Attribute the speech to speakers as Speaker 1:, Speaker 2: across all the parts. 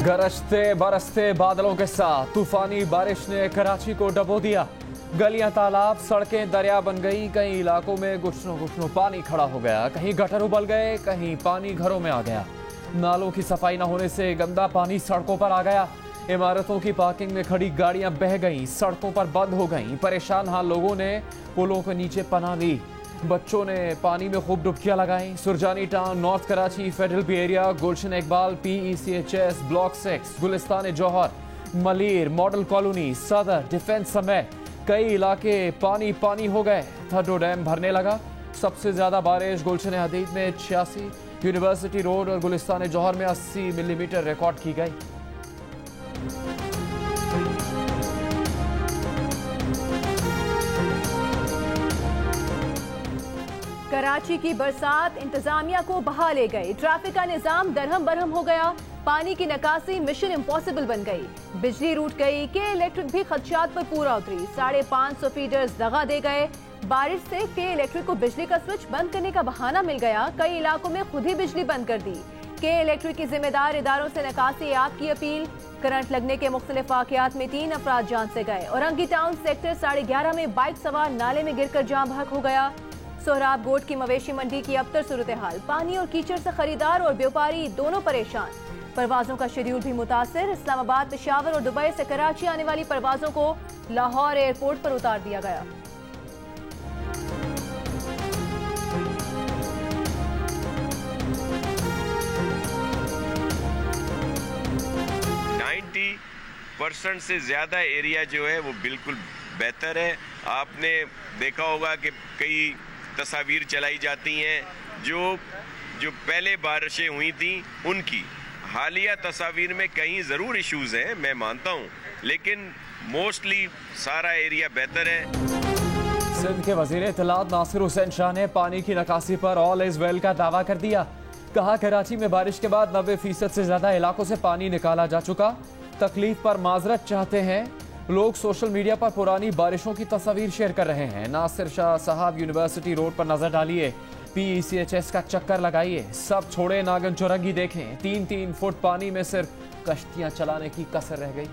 Speaker 1: गरजते बरसते बादलों के साथ तूफानी बारिश ने कराची को डबो दिया। गलियां तालाब, सड़कें दरिया बन गई। कई इलाकों में घुटनों पानी खड़ा हो गया। कहीं गटर उबल गए, कहीं पानी घरों में आ गया। नालों की सफाई न होने से गंदा पानी सड़कों पर आ गया। इमारतों की पार्किंग में खड़ी गाड़ियां बह गईं, सड़कों पर बंद हो गईं। परेशान हाल लोगों ने पुलों के नीचे पनाह ली। बच्चों ने पानी में खूब डुबकियां लगाई। Surjani town, north Karachi, federal B area, Gulshan Iqbal, PECHS, block 6, Gulistan Jauhar, Malir, model colony, Saddar, defence समेत कई इलाके पानी पानी हो गए। थड्डो डैम भरने लगा। सबसे ज्यादा बारिश गुलशन हदीद में 86, यूनिवर्सिटी रोड और गुलिस्तान जौहर में 80 मिलीमीटर रिकॉर्ड की गई।
Speaker 2: कराची की बरसात इंतजामिया को बहा ले गई। ट्रैफिक का निजाम दरहम बरहम हो गया। पानी की निकासी मिशन इम्पॉसिबल बन गई। बिजली रूट गई। के इलेक्ट्रिक भी खदशात पर पूरा उतरी। 550 फीडर्स दगा दे गए। बारिश से के इलेक्ट्रिक को बिजली का स्विच बंद करने का बहाना मिल गया। कई इलाकों में खुद ही बिजली बंद कर दी। के इलेक्ट्रिक की जिम्मेदार इदारों से निकासी याब की अपील। करंट लगने के मुख्तलिफ वाकयात में 3 अफराद जान से गए। औरंगी टाउन सेक्टर 11:30 में बाइक सवार नाले में गिरकर जाम बहक हो गया। सोहराब गोट की मवेशी मंडी की अबतर सूरत हाल। पानी और कीचड़ से खरीदार और व्यापारी दोनों परेशान। परवाजों का शेड्यूल भी मुतासिर। इस्लामाबाद, पेशावर और दुबई से कराची आने वाली परवाजों को लाहौर एयरपोर्ट पर उतार दिया गया।
Speaker 3: % से ज्यादा एरिया जो है वो बिल्कुल बेहतर है। आपने देखा होगा कि कई तस्वीर चलाई जाती हैं जो पहले बारिशें हुई थी उनकी। हालिया तस्वीर में कहीं ज़रूर इश्यूज हैं, मैं मानता हूँ, लेकिन मोस्टली सारा एरिया बेहतर है।
Speaker 1: सिंध के वज़ीर इत्तलात नासिर हुसैन शाह ने पानी की निकासी पर ऑल इज वेल का दावा कर दिया। कहा कराची में बारिश के बाद 90% से ज्यादा इलाकों से पानी निकाला जा चुका। तकलीफ पर माजरत चाहते हैं। लोग सोशल मीडिया पर पुरानी बारिशों की तस्वीर शेयर कर रहे हैं। नासिर शाह साहब, यूनिवर्सिटी रोड पर नजर डालिए, PECHS का चक्कर लगाइए, सब छोड़े नागन चौरंगी देखें। 3-3 फुट पानी में सिर्फ कश्तियां चलाने की कसर रह गई।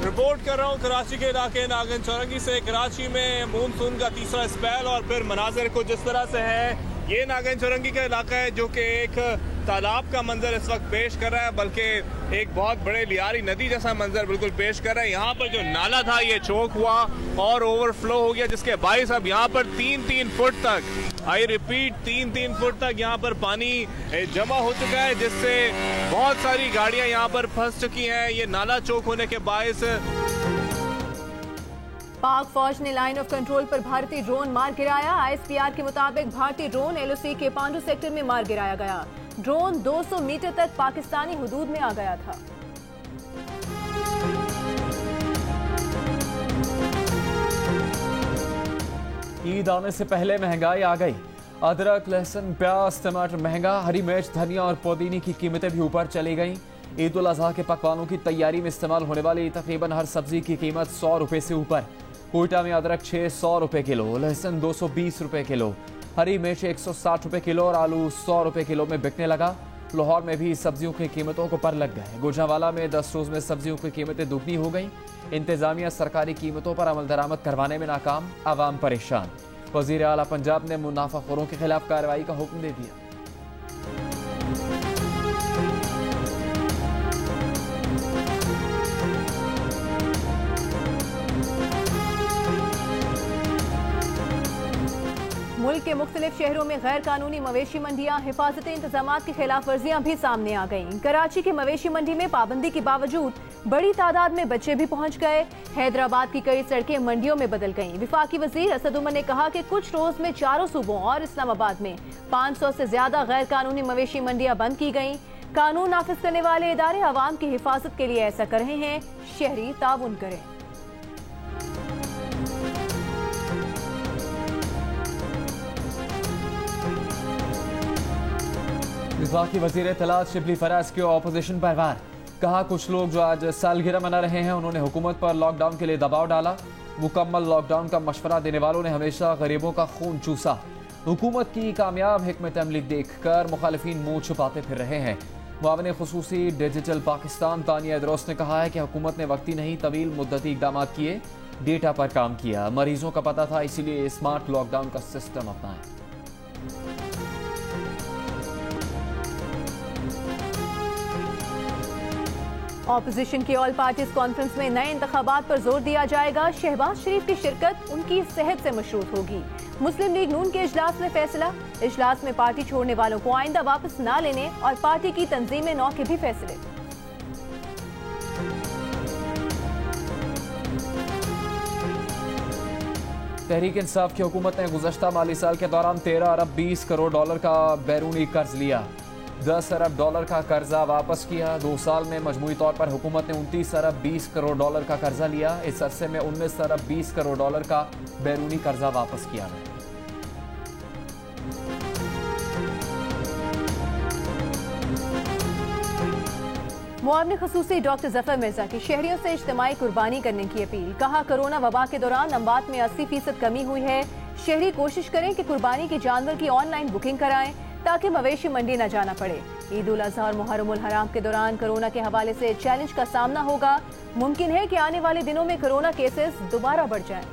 Speaker 4: रिपोर्ट कर रहा हूँ कराची के इलाके नागन चौरंगी से। कराची में मानसून का तीसरा स्पेल और फिर मनाजर को जिस तरह से है। ये नागन चौरंगी का इलाका है जो कि एक तालाब का मंजर इस वक्त पेश कर रहा है, बल्कि एक बहुत बड़े लियारी नदी जैसा मंजर बिल्कुल पेश कर रहा है। यहाँ पर जो नाला था ये चौक हुआ और ओवरफ्लो हो गया, जिसके बाइस अब यहाँ पर 3-3 फुट तक, आई रिपीट 3-3 फुट तक यहाँ पर पानी जमा हो चुका है, जिससे बहुत सारी गाड़ियाँ यहाँ पर फंस चुकी हैं। ये नाला चौक होने के बाइस
Speaker 2: पाक फौज ने लाइन ऑफ कंट्रोल पर भारतीय ड्रोन मार गिराया। ISPR के मुताबिक भारतीय ड्रोन LOC के पांडु सेक्टर में मार गिराया गया। ड्रोन 200 मीटर तक पाकिस्तानी हुदूद में आ गया था।
Speaker 1: ईद आने से पहले महंगाई आ गई। अदरक, लहसुन, प्याज, टमाटर महंगा। हरी मिर्च, धनिया और पुदीने की कीमतें भी ऊपर चली गईं। ईद उल अजहा के पकवानों की तैयारी में इस्तेमाल होने वाली तकरीबन हर सब्जी की कीमत 100 रुपए से ऊपर। कोयटा में अदरक 600 रुपए किलो, लहसुन 220 रुपए किलो, हरी मिर्च 160 रुपए किलो और आलू 100 रुपए किलो में बिकने लगा। लाहौर में भी सब्जियों की कीमतों को पर लग गए। गुजरांवाला में 10 रोज में सब्जियों की कीमतें दुगनी हो गईं। इंतजामिया सरकारी कीमतों पर अमल दरामद करवाने में नाकाम, आवाम परेशान। वजीर आला पंजाब ने मुनाफाखोरों के खिलाफ कार्रवाई का हुक्म दे दिया।
Speaker 2: मुल्क के मुख्तलिफ शहरों में गैर कानूनी मवेशी मंडियां, हिफाजती इंतजाम की खिलाफ वर्जियां भी सामने आ गईं। कराची के मवेशी मंडी में पाबंदी के बावजूद बड़ी तादाद में बच्चे भी पहुंच गए। हैदराबाद की कई सड़कें मंडियों में बदल गईं। विफाकी वजीर असद उमर ने कहा कि कुछ रोज में 4 सूबों और इस्लामाबाद में 500 से ज्यादा गैर कानूनी मवेशी मंडियां बंद की गईं। कानून नाफिज करने वाले इदारे आवाम की हिफाजत के लिए ऐसा कर रहे हैं। शहरी ताउन करें।
Speaker 1: विफाकी वजीर इत्तलात शिबली फराज के ऑपोजिशन पर वार। कहा कुछ लोग जो आज सालगिरह मना रहे हैं उन्होंने हुकूमत पर लॉकडाउन के लिए दबाव डाला। मुकम्मल लॉकडाउन का मशवरा देने वालों ने हमेशा गरीबों का खून चूसा। हुकूमत की कामयाब हिकमत अमली देखकर मुखालिफिन मुंह छुपाते फिर रहे हैं। मुआविन खुसूसी डिजिटल पाकिस्तान तानिया इदरोस ने कहा है कि हुकूमत ने वक्ती नहीं तवील मुद्दती इकदाम किए, डेटा पर काम किया, मरीजों का पता था, इसीलिए स्मार्ट लॉकडाउन का सिस्टम अपनाया।
Speaker 2: ऑपोजिशन की ऑल पार्टीज कॉन्फ्रेंस में नए इंतखाबात पर जोर दिया जाएगा। शहबाज शरीफ की शिरकत उनकी सेहत से मशरूत होगी। मुस्लिम लीग नून के इजलास में फैसला। इजलास में पार्टी छोड़ने वालों को आइंदा वापस न लेने और पार्टी की तंजीम नौ के भी फैसले।
Speaker 1: तहरीक इंसाफ की हुकूमत ने गुज़श्ता माली साल के दौरान 13 अरब 20 करोड़ डॉलर का बैरूनी कर्ज लिया, 10 अरब डॉलर का कर्जा वापस किया। 2 साल में मजमूई तौर पर हुकूमत ने 29 अरब 20 करोड़ डॉलर का कर्जा लिया। इस अरसे में 19 अरब 20 करोड़ डॉलर का बैरूनी कर्जा वापस किया गया।
Speaker 2: मुआविन खुसूसी डॉक्टर जफर मिर्जा की शहरियों से इज्तिमाई कुर्बानी करने की अपील। कहा, कोरोना वबा के दौरान अमवात में 80% कमी हुई है। शहरी कोशिश करें कि कुर्बानी के जानवर की ऑनलाइन बुकिंग कराएं ताकि मवेशी मंडी न जाना पड़े। ईद उल अज़हा और मुहर्रम उल हराम के दौरान कोरोना के हवाले से चैलेंज का सामना होगा। मुमकिन है कि आने वाले दिनों में कोरोना केसेस दोबारा बढ़ जाएं।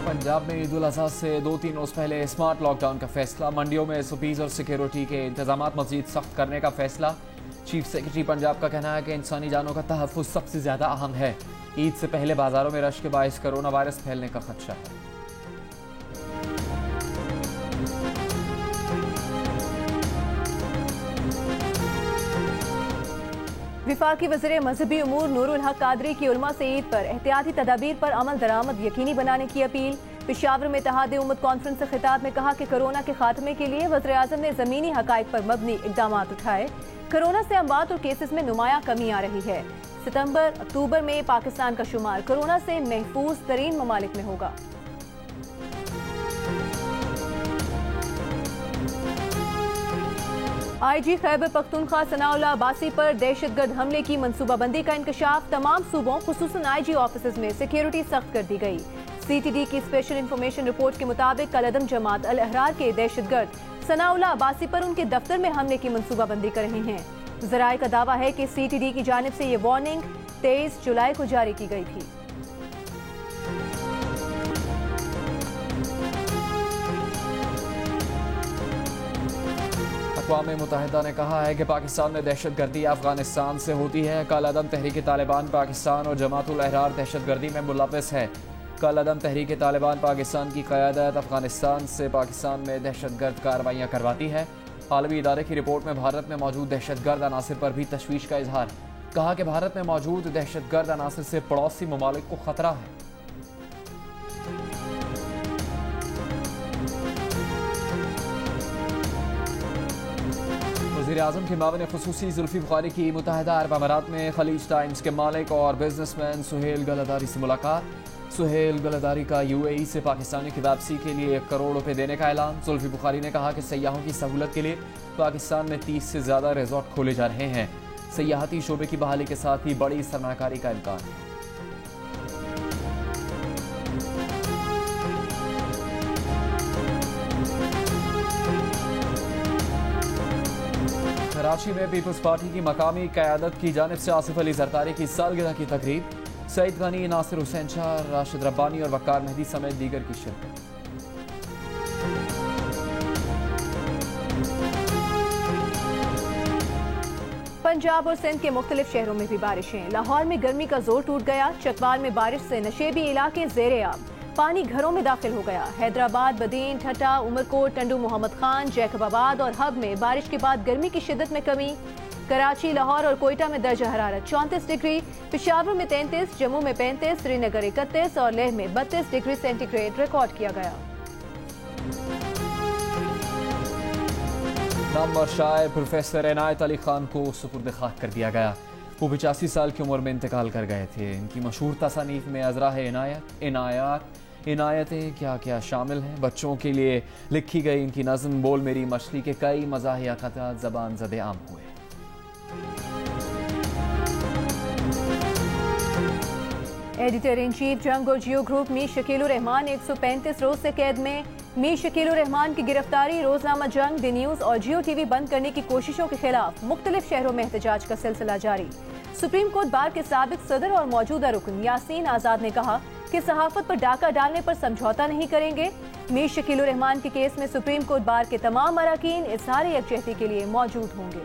Speaker 1: पंजाब में ईद उल अज़हा से 2-3 रोज पहले स्मार्ट लॉकडाउन का फैसला। मंडियों में सुपीज और सिक्योरिटी के इंतजाम मजीद सख्त करने का फैसला। चीफ सेक्रेटरी पंजाब का कहना है कि इंसानी जानों का तहफ़्फ़ुज़ सबसे ज़्यादा अहम है। ईद से पहले बाजारों में रश के बायस कोरोना वायरस फैलने का खदशा है।
Speaker 2: विफाकी वज़ीर मजहबी उमूर नूरुल हक कादरी की उलमा से ईद पर एहतियाती तदाबीर पर अमल दरामद यकीनी बनाने की अपील। पेशावर में इत्तेहाद उम्मत कॉन्फ्रेंस से खिताब में कहा कि कोरोना के खात्मे के लिए वज़ीर आज़म ने ज़मीनी हक़ाइक़ पर मबनी इक़दाम उठाए। कोरोना से अमवात और केसेस में नुमाया कमी आ रही है। सितंबर अक्टूबर में पाकिस्तान का शुमार कोरोना से महफूज तरीन ममालिक में होगा। IG खैबर पख्तूनख्वा सनाउल्लाह अब्बासी पर दहशतगर्द हमले की मंसूबाबंदी का इंकशाफ। तमाम सूबों खुसूसन IG ऑफिस में सिक्योरिटी सख्त कर दी गई। CTD की स्पेशल इंफॉर्मेशन रिपोर्ट के मुताबिक कलअदम जमात अल अहरार के दहशतगर्द सनाउल्लाह अब्बासी पर उनके दफ्तर में हमले की मंसूबाबंदी कर रहे हैं। ज़राए का दावा है कि CTD की जानिब से ये वार्निंग 23 जुलाई को जारी की गई थी।
Speaker 1: अक़वाम मुत्तहिदा ने कहा है कि पाकिस्तान में दहशतगर्दी अफगानिस्तान से होती है। कलअदम तहरीक तालिबान पाकिस्तान और जमात उल अहरार दहशतगर्दी में मुलव्वस है। कलअदम तहरीक तालिबान पाकिस्तान की क़यादत अफगानिस्तान से पाकिस्तान में दहशतगर्द कार्रवाइयाँ करवाती है। आलमी इदारे की रिपोर्ट में भारत में मौजूद दहशतगर्द अनासर पर भी तशवीश का इजहार। कहा कि भारत में मौजूद दहशतगर्द अनासर से पड़ोसी ममालिक को खतरा है। वज़ीर आज़म के मावन ख़ुसूसी ज़ुल्फ़ी बुखारी की मुत्तहिदा अरब अमारात में खलीज टाइम्स के मालिक और बिजनेसमैन सुहेल गलदारी से मुलाकात। सुहेल गलदारी का UAE से पाकिस्तानी की वापसी के लिए 1 करोड़ रुपए देने का ऐलान। ज़ुल्फ़ी बुखारी ने कहा कि सयाहों की सहूलत के लिए पाकिस्तान में 30 से ज़्यादा रिजॉर्ट खोले जा रहे हैं। सयाहती शोबे की बहाली के साथ ही बड़ी सरमाकारी का इम्कान है। कराची में पीपल्स पार्टी की मकामी क़यादत की जानिब से आसिफ अली जरदारी की सालगिरह की तकरीब। सईद गनी, नासिर हुसैन शाह, राशिद रब्बानी और वक़ार मेहदी समेत दीगर की शिरकत।
Speaker 2: पंजाब और सिंध के मुख्तलिफ शहरों में भी बारिशें। लाहौर में गर्मी का जोर टूट गया। चकवाल में बारिश से नशेबी इलाके ज़ेरे आब। पानी घरों में दाखिल हो गया। हैदराबाद, बदीन, ठट्टा, उमरकोट, टंडू मोहम्मद खान, जैकबाबाद और हब में बारिश के बाद गर्मी की शिद्दत में कमी। कराची, लाहौर और कोयटा में दर्जा हरारत 34 डिग्री, पेशावर में 33, जम्मू में 35, श्रीनगर 31 और लेह में 32 डिग्री सेंटीग्रेड रिकॉर्ड किया गया।
Speaker 1: नामवर शायर प्रोफेसर इनायत अली खान को सुपुर्द खाक कर दिया गया। वो 85 साल की उम्र में इंतकाल कर गए थे। इनकी मशहूर तसानीफ में अजरा है इनायतें क्या क्या शामिल हैं। बच्चों के लिए लिखी गई इनकी नज़्म बोल मेरी मछली के कई मज़ाहिया क़तात ज़बान ज़दे आम हुए।
Speaker 2: एडिटर इन चीफ जंग और जियो ग्रुप मीर शकील उर रहमान 135 रोज से कैद में। मीर शकील उर रहमान की गिरफ्तारी, रोजनामा जंग, द न्यूज और जियो टीवी बंद करने की कोशिशों के खिलाफ मुख्तलिफ शहरों में एहतजाज का सिलसिला जारी। सुप्रीम कोर्ट बार के साबिक सदर और मौजूदा रुकन यासीन आजाद ने कहा कि सहाफत पर डाका डालने पर समझौता नहीं करेंगे। मीर शकील उर रहमान के केस में सुप्रीम कोर्ट बार के तमाम अरकान इज़हार यकजहती के लिए मौजूद होंगे।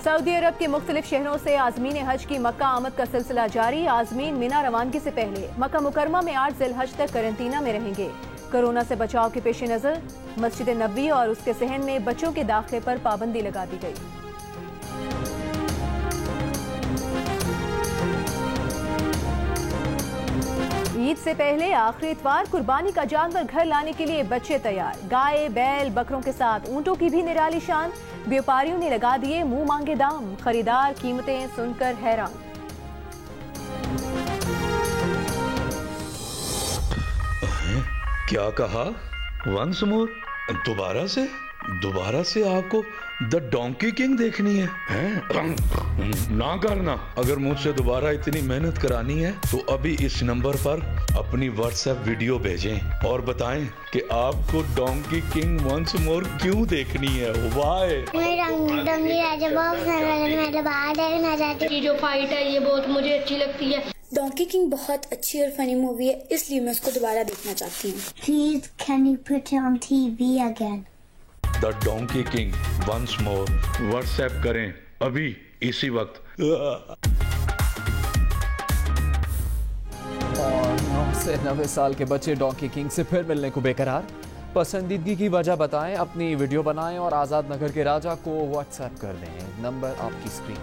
Speaker 2: सऊदी अरब के मुख्तलिफ शहरों से आज़मीन हज की मक्का आमद का सिलसिला जारी। आज़मीन मीना रवानगी से पहले मक्का मुकरमा में 8 ज़िलहज तक करंतना में रहेंगे। कोरोना से बचाव के पेश नज़र मस्जिद नबवी और उसके सहन में बच्चों के दाखिले पर पाबंदी लगा दी गई। ईद से पहले आखिरी इतवार कुर्बानी का जानवर घर लाने के लिए बच्चे तैयार। गाय, बैल, बकरों के साथ ऊंटों की भी निराली शान। व्यापारियों ने लगा दिए मुंह मांगे दाम। खरीदार कीमतें सुनकर हैरान।
Speaker 5: क्या कहा? Once more? दोबारा से आपको द डोंकी किंग देखनी है? ना करना। अगर मुझसे दोबारा इतनी मेहनत करानी है तो अभी इस नंबर पर अपनी व्हाट्सएप वीडियो भेजें और बताएं कि आपको डोंकी किंग वंस मोर क्यों देखनी है। वाई?
Speaker 6: की जो फाइट है ये बहुत मुझे अच्छी लगती है।
Speaker 7: डोंकी किंग बहुत अच्छी और फनी मूवी है, इसलिए मैं उसको दोबारा देखना चाहती हूँ।
Speaker 8: Please, can you put it on TV again?
Speaker 5: The donkey king once more WhatsApp करें अभी इसी वक्त।
Speaker 1: और 9 से 90 साल के बच्चे डोंकी किंग से फिर मिलने को बेकरार। पसंदीदगी की वजह बताएं, अपनी वीडियो बनाएं और आज़ाद नगर के राजा को व्हाट्सएप कर दें। नंबर आपकी स्क्रीन।